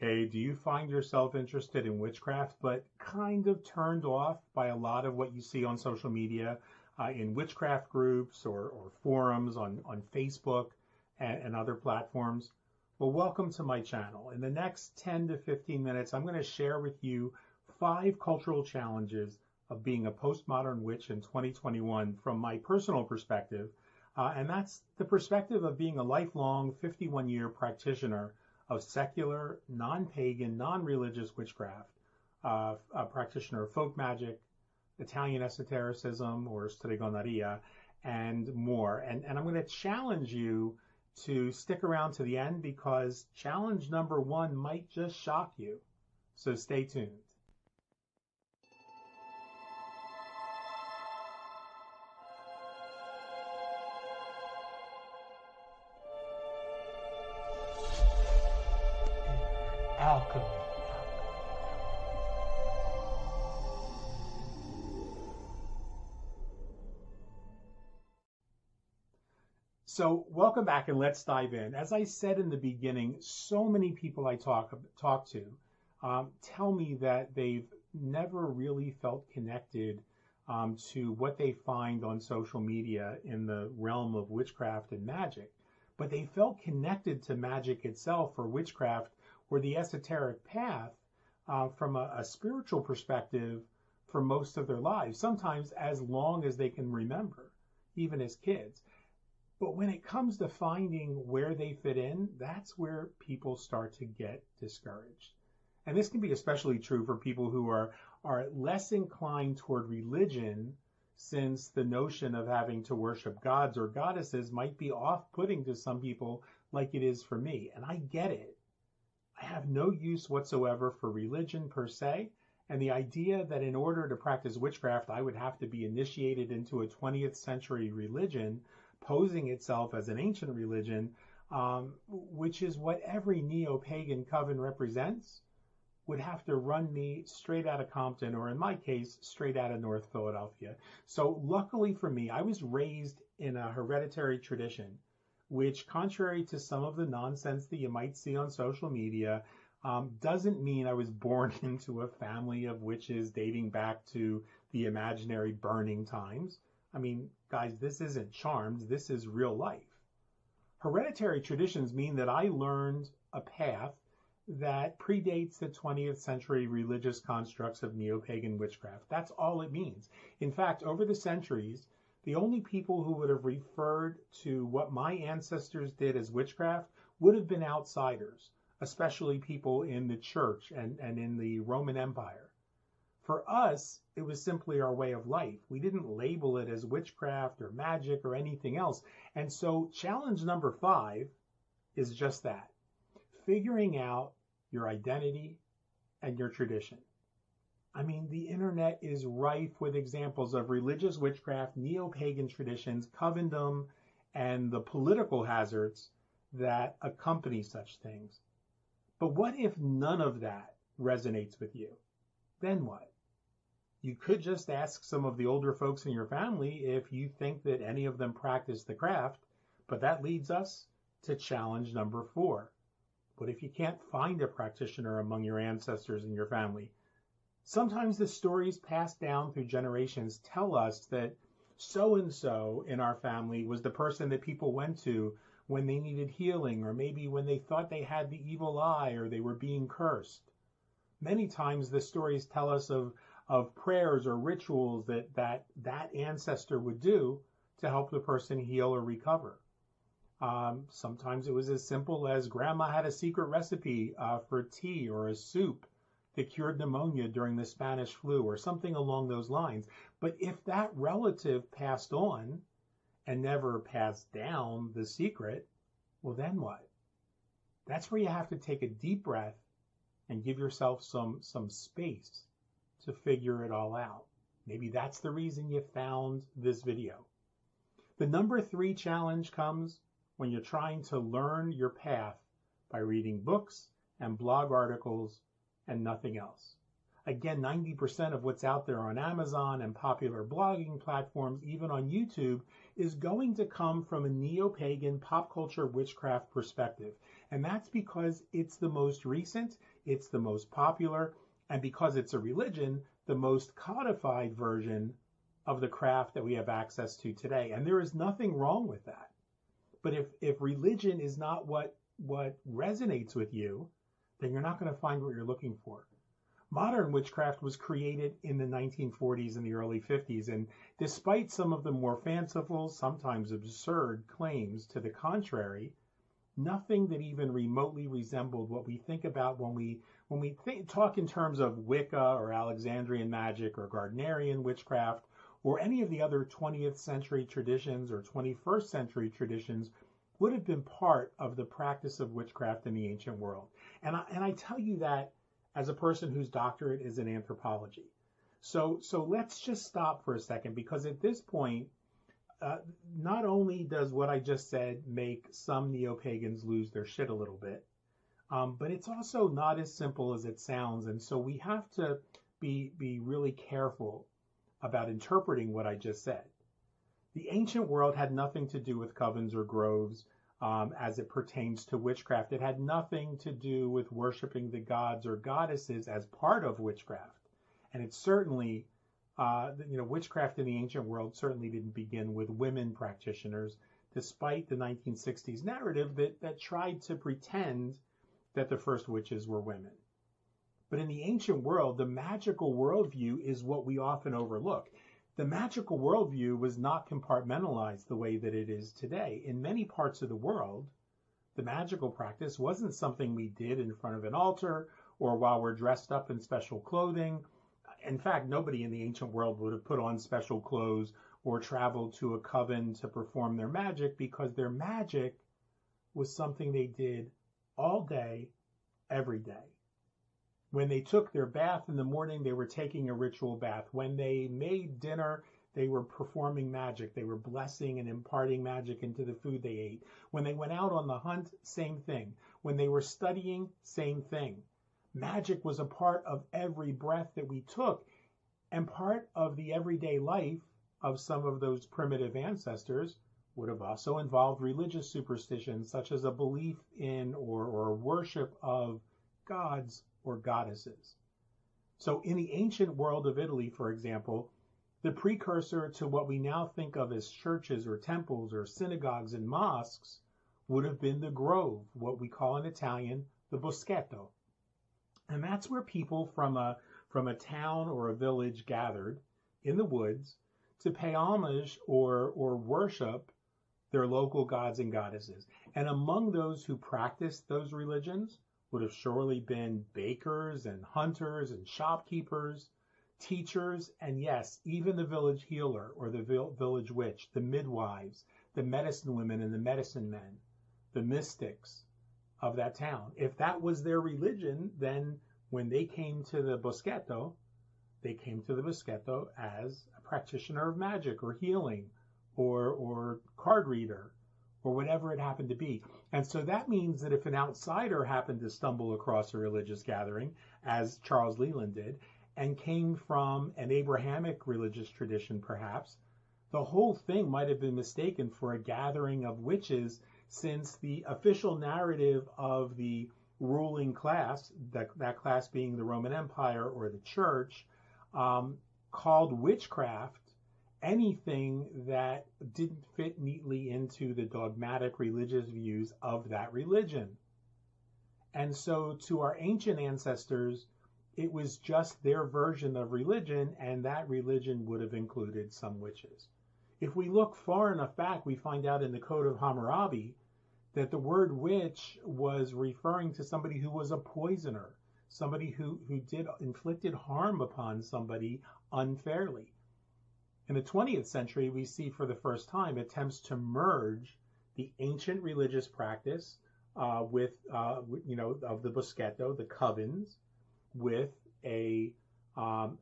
Hey, do you find yourself interested in witchcraft, but kind of turned off by a lot of what you see on social media, in witchcraft groups or forums on Facebook and other platforms? Well, welcome to my channel. In the next 10 to 15 minutes, I'm going to share with you 5 cultural challenges of being a postmodern witch in 2021 from my personal perspective. And that's the perspective of being a lifelong 51-year practitioner of secular, non-pagan, non-religious witchcraft, a practitioner of folk magic, Italian esotericism or stregoneria, and more. And I'm going to challenge you to stick around to the end because challenge number 1 might just shock you. So stay tuned. Alchemy. So welcome back and let's dive in. As I said in the beginning, so many people I talk to tell me that they've never really felt connected to what they find on social media in the realm of witchcraft and magic, but they felt connected to magic itself or witchcraft or the esoteric path from a spiritual perspective for most of their lives, sometimes as long as they can remember, even as kids. But when it comes to finding where they fit in, that's where people start to get discouraged. And this can be especially true for people who are less inclined toward religion, since the notion of having to worship gods or goddesses might be off-putting to some people like it is for me. And I get it. I have no use whatsoever for religion per se, and the idea that in order to practice witchcraft, I would have to be initiated into a 20th century religion, posing itself as an ancient religion, which is what every neo-pagan coven represents, would have to run me straight out of Compton, or in my case, straight out of North Philadelphia. So luckily for me, I was raised in a hereditary tradition, which, contrary to some of the nonsense that you might see on social media, doesn't mean I was born into a family of witches dating back to the imaginary burning times. I mean, guys, this isn't Charmed, this is real life. Hereditary traditions mean that I learned a path that predates the 20th century religious constructs of neo-pagan witchcraft. That's all it means. In fact, over the centuries, the only people who would have referred to what my ancestors did as witchcraft would have been outsiders, especially people in the church and in the Roman Empire. For us, it was simply our way of life. We didn't label it as witchcraft or magic or anything else. And so challenge number 5 is just that, figuring out your identity and your tradition. I mean, the internet is rife with examples of religious witchcraft, neo-pagan traditions, covendom, and the political hazards that accompany such things. But what if none of that resonates with you? Then what? You could just ask some of the older folks in your family if you think that any of them practice the craft, but that leads us to challenge number 4. What if you can't find a practitioner among your ancestors in your family? Sometimes the stories passed down through generations tell us that so-and-so in our family was the person that people went to when they needed healing, or maybe when they thought they had the evil eye or they were being cursed. Many times the stories tell us of prayers or rituals that ancestor would do to help the person heal or recover. Sometimes it was as simple as grandma had a secret recipe for tea or a soup that cured pneumonia during the Spanish flu or something along those lines. But if that relative passed on and never passed down the secret, well, then what? That's where you have to take a deep breath and give yourself some space to figure it all out. Maybe that's the reason you found this video. The number 3 challenge comes when you're trying to learn your path by reading books and blog articles and nothing else. Again, 90% of what's out there on Amazon and popular blogging platforms, even on YouTube, is going to come from a neo-pagan pop culture witchcraft perspective. And that's because it's the most recent, it's the most popular, and because it's a religion, the most codified version of the craft that we have access to today. And there is nothing wrong with that. But if religion is not what resonates with you, then you're not going to find what you're looking for. Modern witchcraft was created in the 1940s and the early 50s, and despite some of the more fanciful, sometimes absurd claims to the contrary, nothing that even remotely resembled what we think about when we talk in terms of Wicca or Alexandrian magic or Gardnerian witchcraft or any of the other 20th century traditions or 21st century traditions would have been part of the practice of witchcraft in the ancient world. And I tell you that as a person whose doctorate is in anthropology. So let's just stop for a second, because at this point, not only does what I just said make some neo-pagans lose their shit a little bit, but it's also not as simple as it sounds. And so we have to be really careful about interpreting what I just said. The ancient world had nothing to do with covens or groves as it pertains to witchcraft. It had nothing to do with worshiping the gods or goddesses as part of witchcraft. And it certainly, witchcraft in the ancient world certainly didn't begin with women practitioners, despite the 1960s narrative that tried to pretend that the first witches were women. But in the ancient world, the magical worldview is what we often overlook. The magical worldview was not compartmentalized the way that it is today. In many parts of the world, the magical practice wasn't something we did in front of an altar or while we're dressed up in special clothing. In fact, nobody in the ancient world would have put on special clothes or traveled to a coven to perform their magic, because their magic was something they did all day, every day. When they took their bath in the morning, they were taking a ritual bath. When they made dinner, they were performing magic. They were blessing and imparting magic into the food they ate. When they went out on the hunt, same thing. When they were studying, same thing. Magic was a part of every breath that we took, and part of the everyday life of some of those primitive ancestors would have also involved religious superstitions, such as a belief in or worship of gods or goddesses. So in the ancient world of Italy, for example, the precursor to what we now think of as churches or temples or synagogues and mosques would have been the grove, what we call in Italian the boschetto. And that's where people from a town or a village gathered in the woods to pay homage or worship their local gods and goddesses. And among those who practiced those religions would have surely been bakers and hunters and shopkeepers, teachers, and yes, even the village healer or the village witch, the midwives, the medicine women and the medicine men, the mystics of that town. If that was their religion, then when they came to the boschetto, they came to the boschetto as a practitioner of magic or healing or card reader or whatever it happened to be. And so that means that if an outsider happened to stumble across a religious gathering, as Charles Leland did, and came from an Abrahamic religious tradition perhaps, the whole thing might have been mistaken for a gathering of witches, since the official narrative of the ruling class, that class being the Roman Empire or the church, called witchcraft anything that didn't fit neatly into the dogmatic religious views of that religion. And so to our ancient ancestors, it was just their version of religion, and that religion would have included some witches. If we look far enough back, we find out in the Code of Hammurabi that the word witch was referring to somebody who was a poisoner, somebody who inflicted harm upon somebody unfairly. In the 20th century, we see for the first time attempts to merge the ancient religious practice of the boschetto, the covens, with an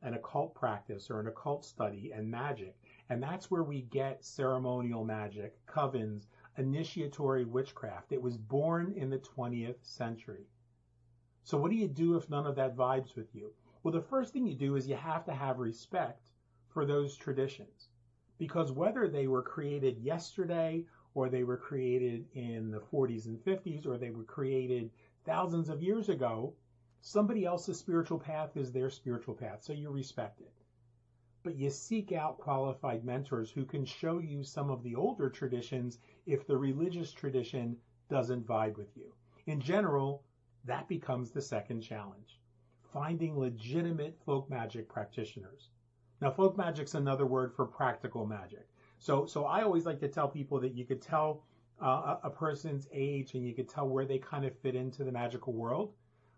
occult practice or an occult study and magic. And that's where we get ceremonial magic, covens, initiatory witchcraft. It was born in the 20th century. So what do you do if none of that vibes with you? Well, the first thing you do is you have to have respect for those traditions, because whether they were created yesterday or they were created in the 40s and 50s or they were created thousands of years ago, somebody else's spiritual path is their spiritual path, so you respect it. But you seek out qualified mentors who can show you some of the older traditions if the religious tradition doesn't vibe with you. In general, that becomes the second challenge: finding legitimate folk magic practitioners. Now, folk magic's another word for practical magic. So I always like to tell people that you could tell a person's age and you could tell where they kind of fit into the magical world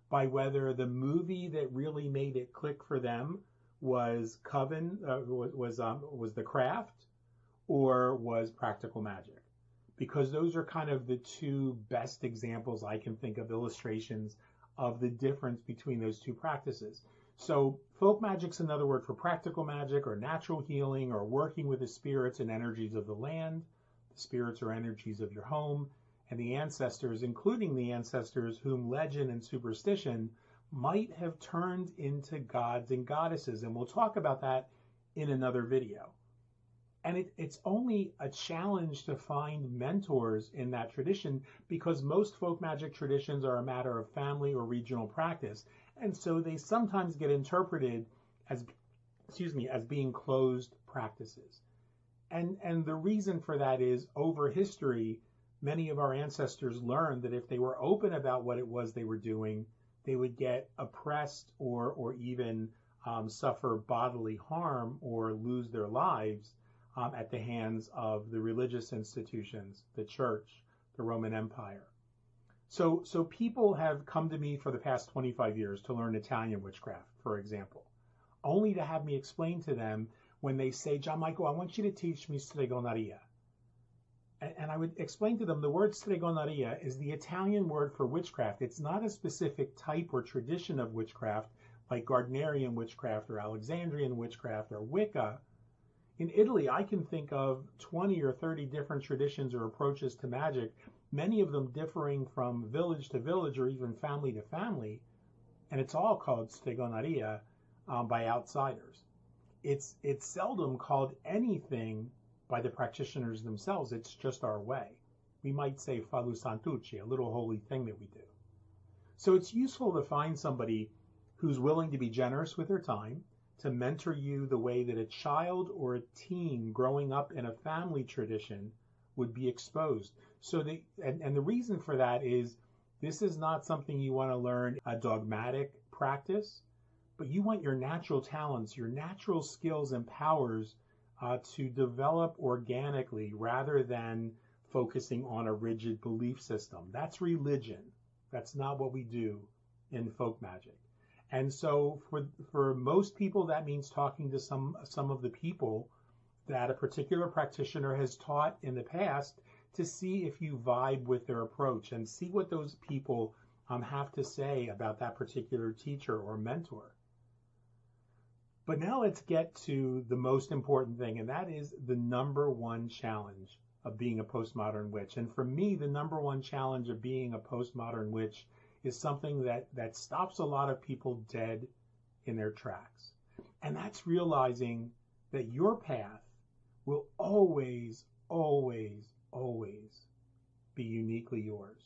by whether the movie that really made it click for them was was The Craft or was Practical Magic, because those are kind of the two best examples I can think of, illustrations of the difference between those two practices. So folk magic's another word for practical magic or natural healing or working with the spirits and energies of the land, the spirits or energies of your home, and the ancestors, including the ancestors whom legend and superstition might have turned into gods and goddesses. And we'll talk about that in another video. And it's only a challenge to find mentors in that tradition, because most folk magic traditions are a matter of family or regional practice. And so they sometimes get interpreted as, as being closed practices. And the reason for that is, over history, many of our ancestors learned that if they were open about what it was they were doing, they would get oppressed or even suffer bodily harm or lose their lives at the hands of the religious institutions, the church, the Roman Empire. So people have come to me for the past 25 years to learn Italian witchcraft, for example, only to have me explain to them when they say, John Michael, I want you to teach me stregoneria. And I would explain to them the word stregoneria is the Italian word for witchcraft. It's not a specific type or tradition of witchcraft like Gardnerian witchcraft or Alexandrian witchcraft or Wicca. In Italy, I can think of 20 or 30 different traditions or approaches to magic, many of them differing from village to village or even family to family, and it's all called stregoneria by outsiders. It's seldom called anything by the practitioners themselves. It's just our way. We might say fallu santucci, a little holy thing that we do. So it's useful to find somebody who's willing to be generous with their time, to mentor you the way that a child or a teen growing up in a family tradition would be exposed. So and the reason for that is, this is not something you want to learn a dogmatic practice, but you want your natural talents, your natural skills and powers to develop organically rather than focusing on a rigid belief system. That's religion. That's not what we do in folk magic. And so for most people, that means talking to some of the people that a particular practitioner has taught in the past to see if you vibe with their approach and see what those people have to say about that particular teacher or mentor. But now let's get to the most important thing, and that is the number one challenge of being a postmodern witch. And for me, the number one challenge of being a postmodern witch is something that stops a lot of people dead in their tracks. And that's realizing that your path will always, always, always be uniquely yours.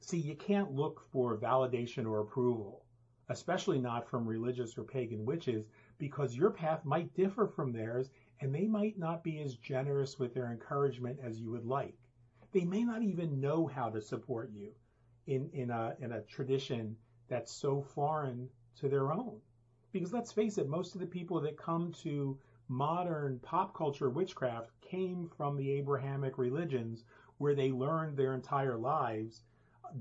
See, you can't look for validation or approval, especially not from religious or pagan witches, because your path might differ from theirs and they might not be as generous with their encouragement as you would like. They may not even know how to support you in a tradition that's so foreign to their own. Because let's face it, most of the people that come to modern pop culture witchcraft came from the Abrahamic religions, where they learned their entire lives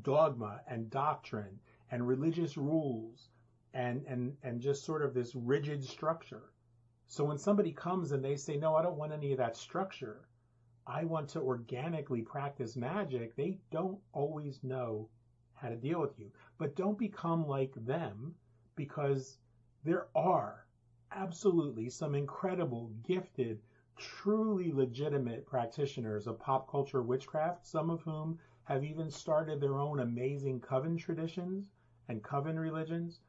dogma and doctrine and religious rules and just sort of this rigid structure. So when somebody comes and they say, no, I don't want any of that structure, I want to organically practice magic, they don't always know how to deal with you. But don't become like them, because there are absolutely some incredible, gifted, truly legitimate practitioners of pop culture witchcraft, some of whom have even started their own amazing coven traditions and coven religions.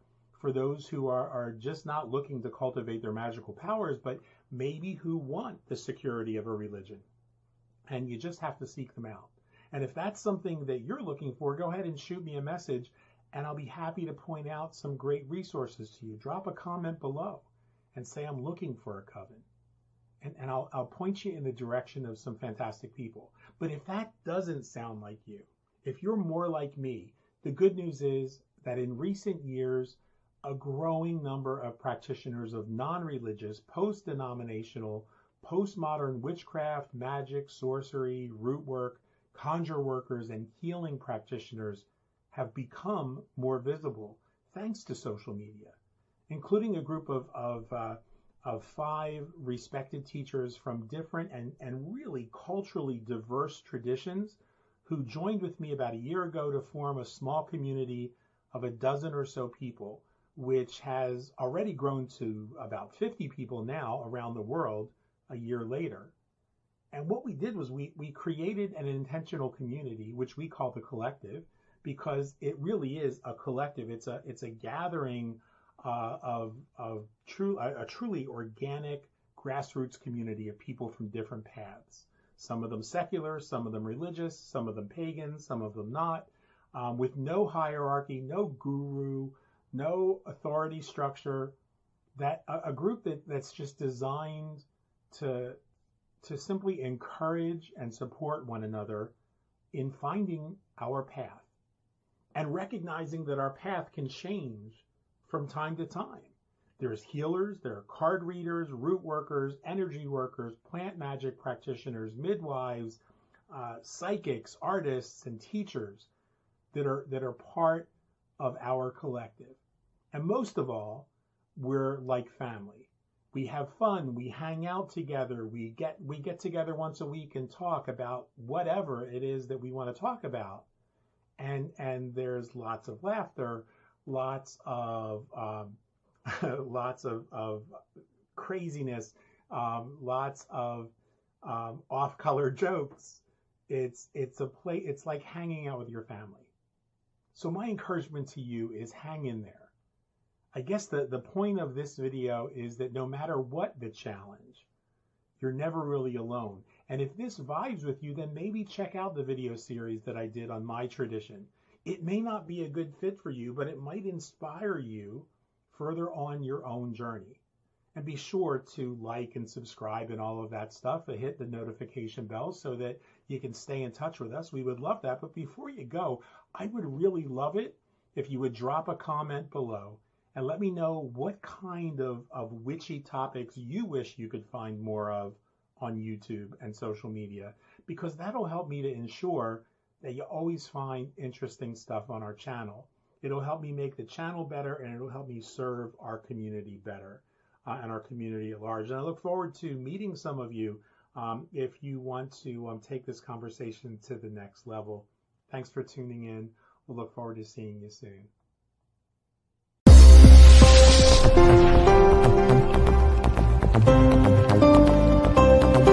for those who are just not looking to cultivate their magical powers, but maybe who want the security of a religion. And you just have to seek them out. And if that's something that you're looking for, go ahead and shoot me a message, and I'll be happy to point out some great resources to you. Drop a comment below and say, I'm looking for a coven. And I'll point you in the direction of some fantastic people. But if that doesn't sound like you, if you're more like me, the good news is that in recent years, a growing number of practitioners of non-religious, post-denominational, postmodern witchcraft, magic, sorcery, root work, conjure workers, and healing practitioners have become more visible thanks to social media, including a group of 5 respected teachers from different and really culturally diverse traditions who joined with me about a year ago to form a small community of a dozen or so people, which has already grown to about 50 people now around the world a year later. And what we did was we created an intentional community, which we call the collective, because it really is a collective. It's a gathering of a truly organic grassroots community of people from different paths. Some of them secular, some of them religious, some of them pagan, some of them not, with no hierarchy, no guru, no authority structure. That a group that's just designed to simply encourage and support one another in finding our path and recognizing that our path can change from time to time. There's healers, there are card readers, root workers, energy workers, plant magic practitioners, midwives, psychics, artists, and teachers that are part of our collective. And most of all, we're like family. We have fun, we hang out together, we get together once a week and talk about whatever it is that we want to talk about. And there's lots of laughter, lots of craziness, lots of off-color jokes. It's like hanging out with your family. So my encouragement to you is hang in there. I guess the point of this video is that no matter what the challenge, you're never really alone. And if this vibes with you, then maybe check out the video series that I did on my tradition. It may not be a good fit for you, but it might inspire you further on your own journey. And be sure to like and subscribe and all of that stuff, and hit the notification bell so that you can stay in touch with us. We would love that. But before you go, I would really love it if you would drop a comment below and let me know what kind of witchy topics you wish you could find more of on YouTube and social media, because that'll help me to ensure that you always find interesting stuff on our channel. It'll help me make the channel better, and it'll help me serve our community better and our community at large. And I look forward to meeting some of you if you want to take this conversation to the next level. Thanks for tuning in. We'll look forward to seeing you soon.